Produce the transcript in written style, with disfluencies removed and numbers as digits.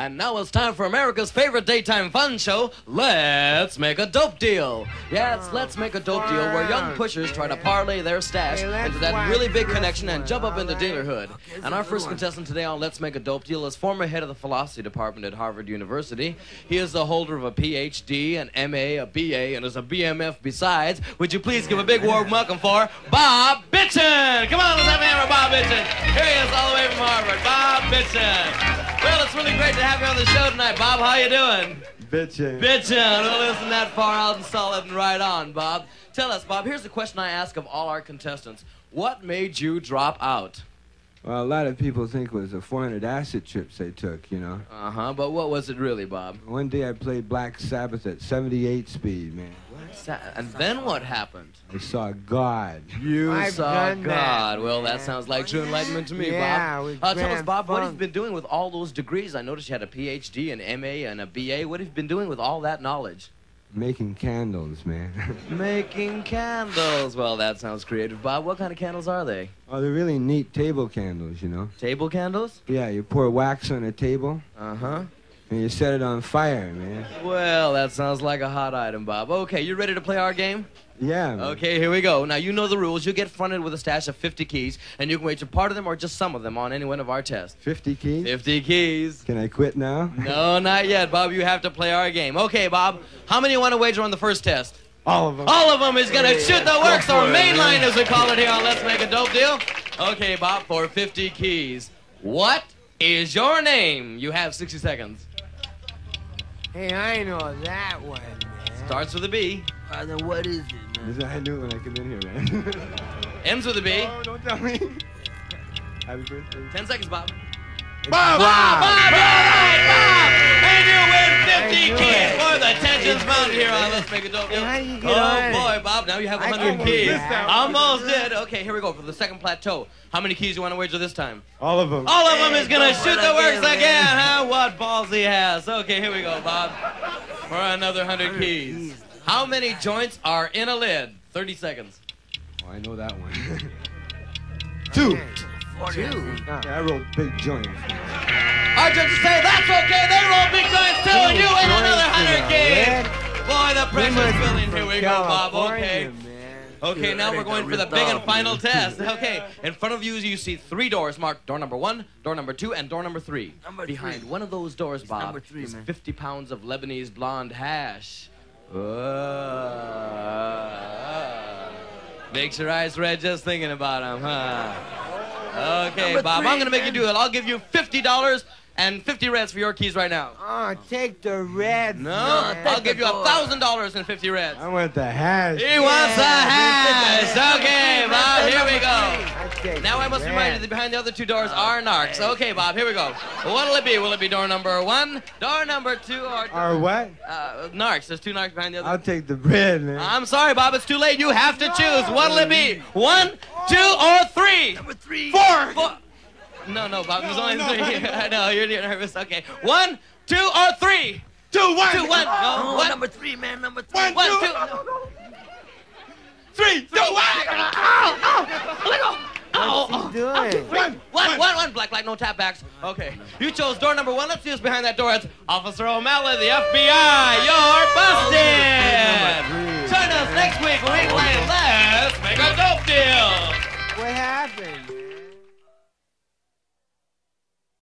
And now it's time for America's favorite daytime fun show, Let's Make a Dope Deal. Yeah, it's Let's Make a Dope Deal, where young pushers try to parlay their stash into that really big connection and jump up into dealerhood. And our first contestant today on Let's Make a Dope Deal is former head of the philosophy department at Harvard University. He is the holder of a PhD, an MA, a BA, and is a BMF besides. Would you please give a big warm welcome for Bob Bitchin? Come on, let's have a hand for Bob Bitchin. Here he is all the way from Harvard, Bob Bitchin. Well, it's really great to have you on the show tonight, Bob. How you doing? Bitchin'. Bitchin'. Well, isn't that far out and solid and right on, Bob? Tell us, Bob, here's the question I ask of all our contestants. What made you drop out? Well, a lot of people think it was the 400 acid trips they took, you know. Uh-huh, but what was it really, Bob? One day I played Black Sabbath at 78 speed, man. And then what happened? I saw God. You I've saw done God. that, well, that man. sounds like true enlightenment to me, Yeah, Bob. with Tell us, Bob, what have you Grand been doing with all those degrees? I noticed you had a PhD, an MA, and a BA. What have you been doing with all that knowledge? Making candles, man. Making candles. Well, that sounds creative, Bob. What kind of candles are they? Oh, they're really neat table candles, you know. Table candles? Yeah, you pour wax on a table, Uh-huh. and you set it on fire, man. Well, that sounds like a hot item, Bob. Okay, you ready to play our game? Yeah, man. Okay, here we go. Now, you know the rules. You get fronted with a stash of 50 keys, and you can wager part of them or just some of them on any one of our tests. 50 keys? 50 keys. Can I quit now? No, not yet, Bob. You have to play our game. Okay, Bob, how many you want to wager on the first test? All of them. All of them is going to shoot the works, for or it, main line, man. as we call it here on Let's Make a Dope Deal. Okay, Bob, for 50 keys. What is your name? You have 60 seconds. Hey, I know that one, man. Starts with a B. Then what is it, man? I knew it when I came in here, man. Ends with a B. Oh, don't tell me. Happy birthday. 10 seconds, Bob. Bob! Bob! All right, Bob! And you win 50 I knew keys it. for the tensions mounted here on Let's Make a Dope Deal. How do you get Oh, on it? boy, Bob, now you have I 100 can keys. do that. Almost did. Okay, here we go for the second plateau. How many keys you want to wager this time? All of them. All of them is going to go shoot for the it works again, again, man. huh? What balls he has. Okay, here we go, Bob. For another 100 keys. How many joints are in a lid? 30 seconds. Oh, I know that one. Two. Two? Yeah, I rolled big joints. Our judges say that's okay. They roll big joints too, and you win another 100 keys. Boy, the pressure's building. Here we go, Bob. Okay. Okay, now we're going for the big and final test. Okay, in front of you, you see 3 doors marked door number 1, door number 2, and door number 3. Behind one of those doors, Bob, number 3, is man. 50 pounds of Lebanese blonde hash. Makes your eyes red just thinking about them, huh? Okay, Number Bob, 3, I'm going to make you do it. I'll give you $50 and 50 reds for your keys right now. Oh, take the red. No, man. I'll give you $1,000 and 50 reds. I want the hash. He wants the Yeah, hash. Okay, Bob, here we go. I take Now I the must remind you red. that behind the other 2 doors are narcs. Okay, Bob, here we go. What'll it be? Will it be door number 1, door number 2, Or what? narcs? There's 2 narcs behind the other. I'll take the bread, man. I'm sorry, Bob, it's too late. You have to choose. What'll it be? 1, 2, or 3? Number 3. 4. No, Bob, there's only 3. I know, you're nervous. Okay. 1, 2, or 3? 2, 1. 2, 1. No, Oh, what? number 3, man. Number 3. 1, 2. No. 3, 2, 1. What's he doing? One. Black, no tap backs. Okay. You chose door number 1. Let's see who's behind that door. It's Officer O'Malley, the FBI. You're busted. Join us next week when we play Let's Make a Dope Deal. What happened?